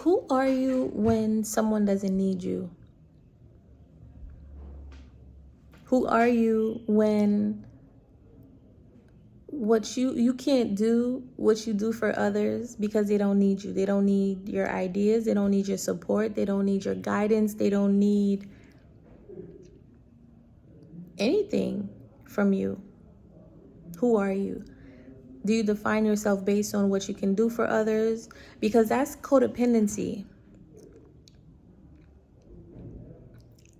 Who are you when someone doesn't need you? Who are you when what you can't do what you do for others because they don't need you? They don't need your ideas, they don't need your support, they don't need your guidance, they don't need anything from you. Who are you? Do you define yourself based on what you can do for others? Because that's codependency.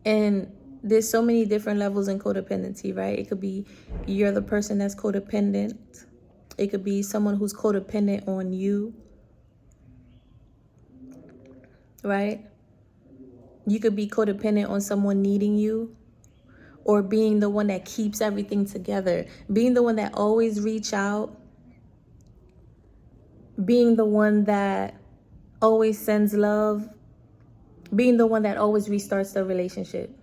And there's so many different levels in codependency, right? It could be you're the person that's codependent. It could be someone who's codependent on you, right? You could be codependent on someone needing you, or being the one that keeps everything together, being the one that always reach out, being the one that always sends love, being the one that always restarts the relationship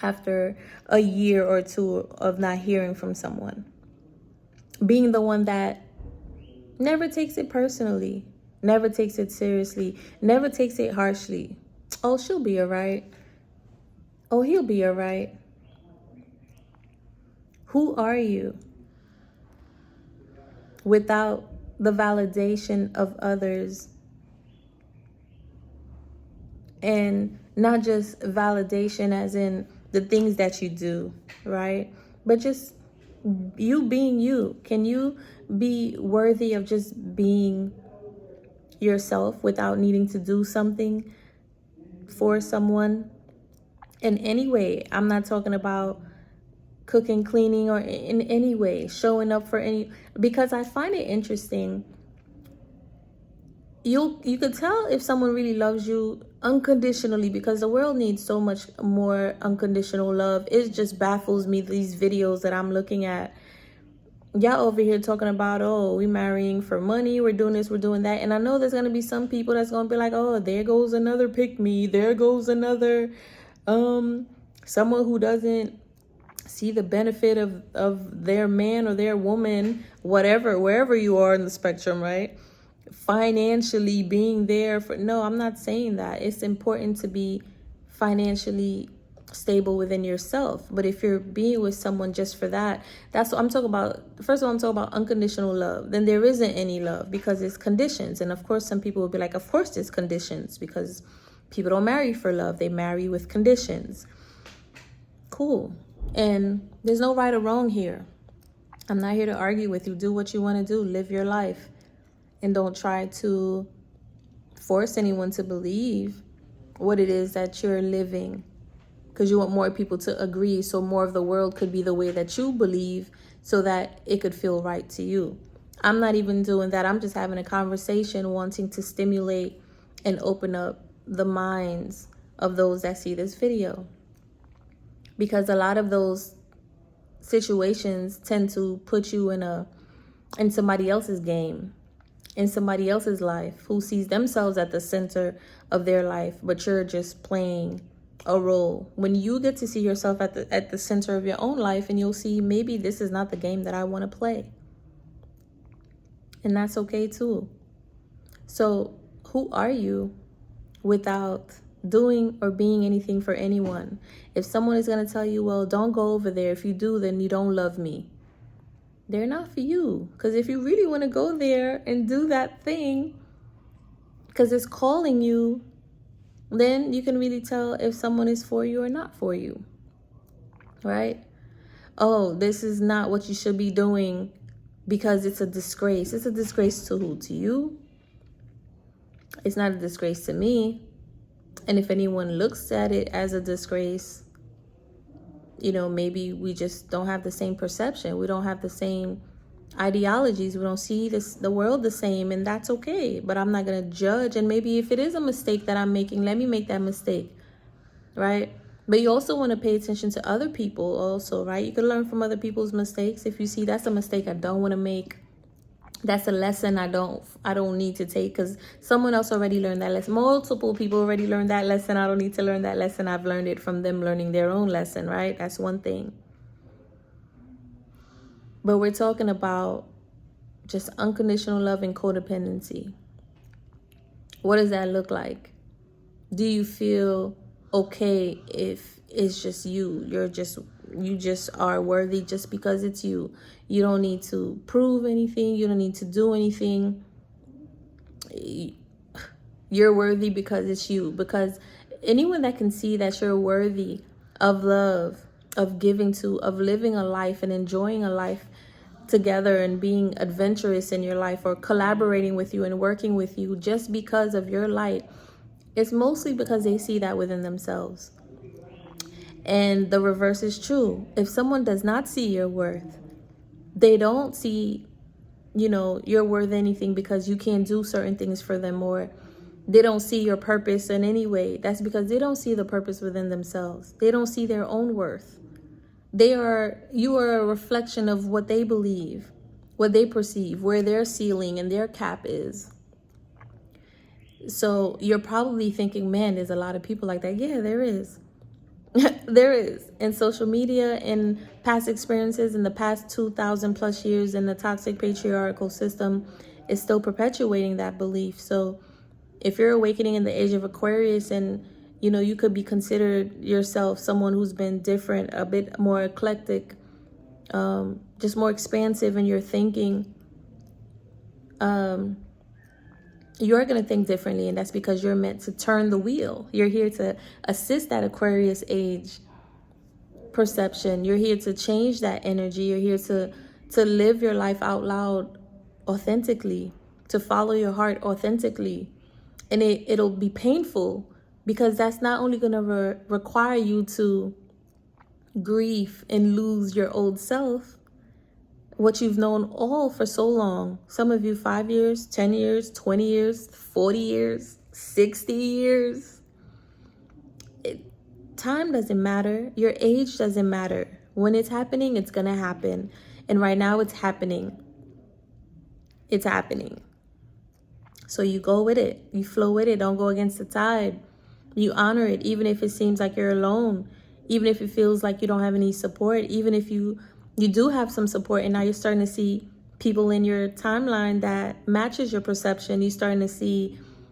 after a year or two of not hearing from someone, being the one that never takes it personally, never takes it seriously, never takes it harshly. Oh, she'll be all right. Oh, he'll be all right. Who are you without the validation of others? And not just validation as in the things that you do, right? But just you being you. Can you be worthy of just being yourself without needing to do something for someone in any way? I'm not talking about cooking, cleaning, or in any way showing up for any, because I find it interesting. You could tell if someone really loves you unconditionally, because the world needs so much more unconditional love. It just baffles me, these videos that I'm looking at. Y'all over here talking about, oh, we marrying for money, we're doing this, we're doing that. And I know there's gonna be some people that's gonna be like, oh, there goes another pick me, there goes another someone who doesn't see the benefit of their man or their woman, whatever, wherever you are in the spectrum, right? Financially being there for. No, I'm not saying that. It's important to be financially stable within yourself. But if you're being with someone just for that, that's what I'm talking about. First of all, I'm talking about unconditional love. Then there isn't any love because it's conditions. And of course, some people will be like, of course it's conditions, because people don't marry for love. They marry with conditions. Cool. And there's no right or wrong here. I'm not here to argue with you. Do what you want to do. Live your life. And don't try to force anyone to believe what it is that you're living, because you want more people to agree, so more of the world could be the way that you believe, so that it could feel right to you. I'm not even doing that. I'm just having a conversation, wanting to stimulate and open up the minds of those that see this video, because a lot of those situations tend to put you in somebody else's game, in somebody else's life, who sees themselves at the center of their life, but you're just playing a role. When you get to see yourself at the center of your own life, and you'll see, maybe this is not the game that I want to play. And that's okay too. So who are you without doing or being anything for anyone? If someone is going to tell you, well, don't go over there, if you do, then you don't love me, they're not for you. Because if you really want to go there and do that thing because it's calling you, then you can really tell if someone is for you or not for you, right? Oh, this is not what you should be doing because it's a disgrace. It's a disgrace to who? To you? It's not a disgrace to me. And if anyone looks at it as a disgrace, maybe we just don't have the same perception. We don't have the same ideologies. We don't see the world the same, and that's okay. But I'm not going to judge. And maybe if it is a mistake that I'm making, let me make that mistake, right? But you also want to pay attention to other people also, right? You can learn from other people's mistakes. If you see that's a mistake I don't want to make, that's a lesson I don't need to take, because someone else already learned that lesson. Multiple people already learned that lesson. I don't need to learn that lesson. I've learned it from them learning their own lesson, right? That's one thing. But we're talking about just unconditional love and codependency. What does that look like? Do you feel okay if it's just you? You just are worthy just because it's you. You don't need to prove anything. You don't need to do anything. You're worthy because it's you. Because anyone that can see that you're worthy of love, of giving to, of living a life and enjoying a life together and being adventurous in your life, or collaborating with you and working with you just because of your light, it's mostly because they see that within themselves. And the reverse is true. If someone does not see your worth, they don't see, you're worth anything because you can't do certain things for them, or they don't see your purpose in any way. That's because they don't see the purpose within themselves. They don't see their own worth. You are a reflection of what they believe, what they perceive, where their ceiling and their cap is. So you're probably thinking, man, there's a lot of people like that. Yeah, there is. There is. In social media, in past experiences, in the past 2,000 plus years in the toxic patriarchal system, is still perpetuating that belief. So if you're awakening in the age of Aquarius, and you could be considered yourself someone who's been different, a bit more eclectic, just more expansive in your thinking, you're going to think differently. And that's because you're meant to turn the wheel. You're here to assist that Aquarius age perception. You're here to change that energy. You're here to live your life out loud authentically, to follow your heart authentically. And it'll be painful, because that's not only going to require you to grieve and lose your old self, what you've known all for so long. Some of you 5 years, 10 years, 20 years, 40 years, 60 years. Time doesn't matter. Your age doesn't matter. When it's happening, it's going to happen. And right now it's happening. It's happening. So you go with it. You flow with it. Don't go against the tide. You honor it, even if it seems like you're alone, even if it feels like you don't have any support, even if you do have some support, and now you're starting to see people in your timeline that matches your perception.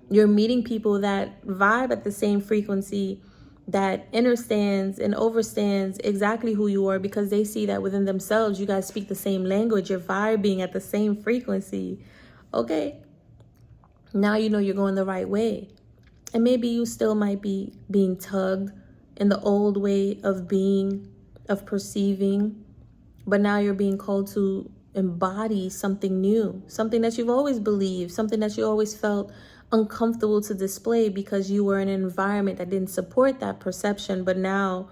You're meeting people that vibe at the same frequency, that understands and overstands exactly who you are, because they see that within themselves. You guys speak the same language. You're vibing at the same frequency. Okay. Now you're going the right way. And maybe you still might be being tugged in the old way of being, of perceiving, but now you're being called to embody something new, something that you've always believed, something that you always felt uncomfortable to display because you were in an environment that didn't support that perception. But now,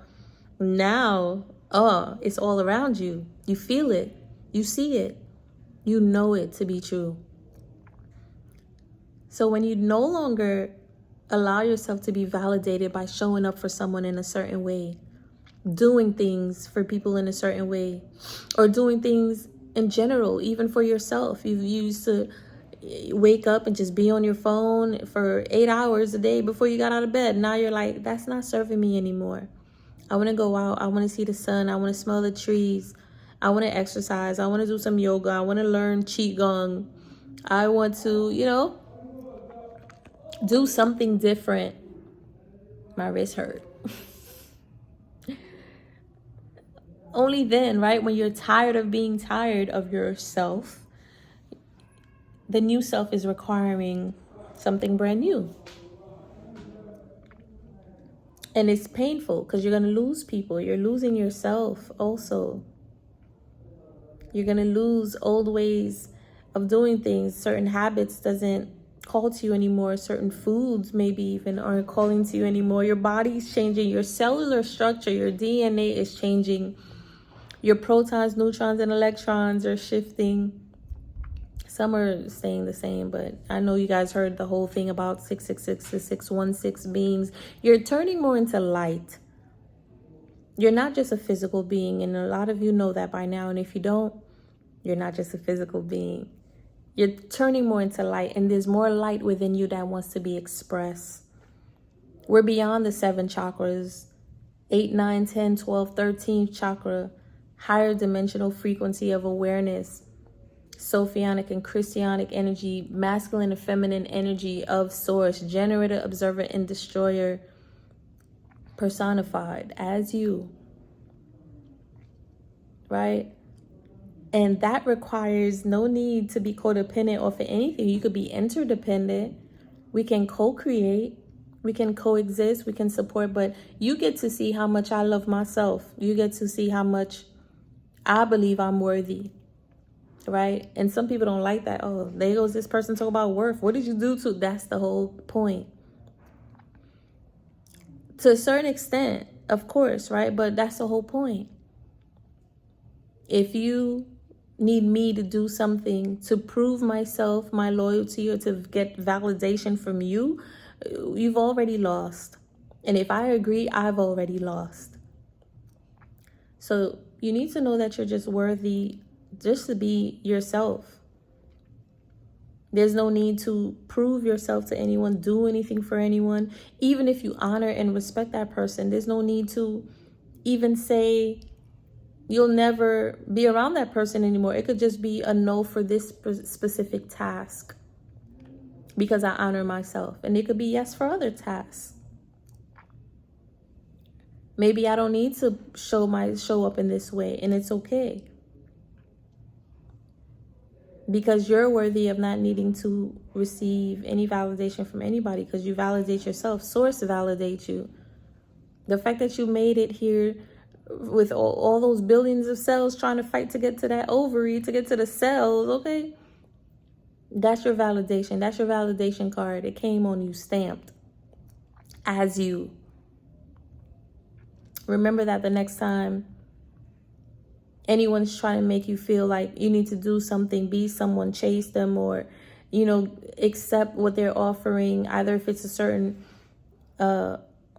it's all around you. You feel it. You see it. You know it to be true. So when you no longer allow yourself to be validated by showing up for someone in a certain way, doing things for people in a certain way, or doing things in general, even for yourself. You used to wake up and just be on your phone for 8 hours a day before you got out of bed. Now you're like, that's not serving me anymore. I want to go out. I want to see the sun. I want to smell the trees. I want to exercise. I want to do some yoga. I want to learn qigong. I want to, do something different. My wrist hurt. Only then, right, when you're tired of being tired of yourself, the new self is requiring something brand new. And it's painful because you're going to lose people. You're losing yourself also. You're going to lose old ways of doing things. Certain habits doesn't call to you anymore. Certain foods maybe even aren't calling to you anymore. Your body's changing. Your cellular structure, your DNA is changing. Your protons, neutrons, and electrons are shifting. Some are staying the same, but I know you guys heard the whole thing about 666 to 616 beings. You're turning more into light. You're not just a physical being, and a lot of you know that by now. And if you don't, you're not just a physical being. You're turning more into light, and there's more light within you that wants to be expressed. We're beyond the 7 chakras, 8, 9, 10, 12, 13 chakra, higher dimensional frequency of awareness. Sophionic and Christianic energy, masculine and feminine energy of source, generator, observer, and destroyer personified as you, right? And that requires no need to be codependent or for anything. You could be interdependent. We can co-create. We can coexist. We can support. But you get to see how much I love myself. You get to see how much I believe I'm worthy. Right? And some people don't like that. Oh, there goes this person talking about worth. What did you do to? That's the whole point. To a certain extent, of course, right? But that's the whole point. If you need me to do something to prove myself, my loyalty, or to get validation from you, you've already lost. And if I agree, I've already lost. So you need to know that you're just worthy just to be yourself. There's no need to prove yourself to anyone, do anything for anyone. Even if you honor and respect that person, there's no need to even say you'll never be around that person anymore. It could just be a no for this specific task because I honor myself. And it could be yes for other tasks. Maybe I don't need to show up in this way, and it's okay. Because you're worthy of not needing to receive any validation from anybody because you validate yourself. Source validates you. The fact that you made it here with all those billions of cells trying to fight to get to that ovary, to get to the cells, okay? That's your validation. That's your validation card. It came on you stamped as you. Remember that the next time anyone's trying to make you feel like you need to do something, be someone, chase them, or, accept what they're offering, either if it's a certain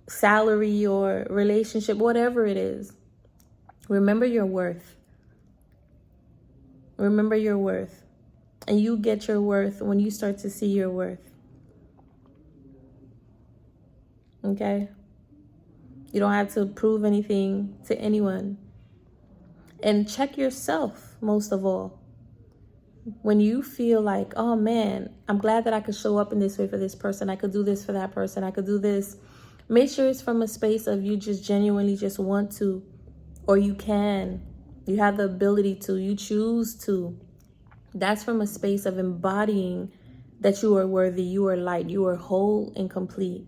salary or relationship, whatever it is. Remember your worth. Remember your worth. And you get your worth when you start to see your worth. Okay? You don't have to prove anything to anyone. And check yourself, most of all. When you feel like, oh man, I'm glad that I could show up in this way for this person. I could do this for that person. I could do this. Make sure it's from a space of you just genuinely just want to, or you can. You have the ability to. You choose to. That's from a space of embodying that you are worthy, you are light, you are whole and complete.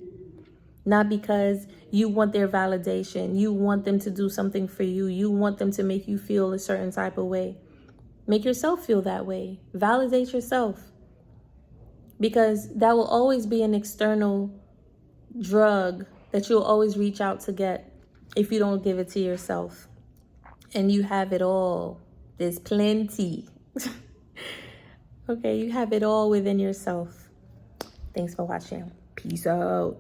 Not because you want their validation. You want them to do something for you. You want them to make you feel a certain type of way. Make yourself feel that way. Validate yourself. Because that will always be an external drug that you'll always reach out to get if you don't give it to yourself. And you have it all. There's plenty. Okay, you have it all within yourself. Thanks for watching. Peace out.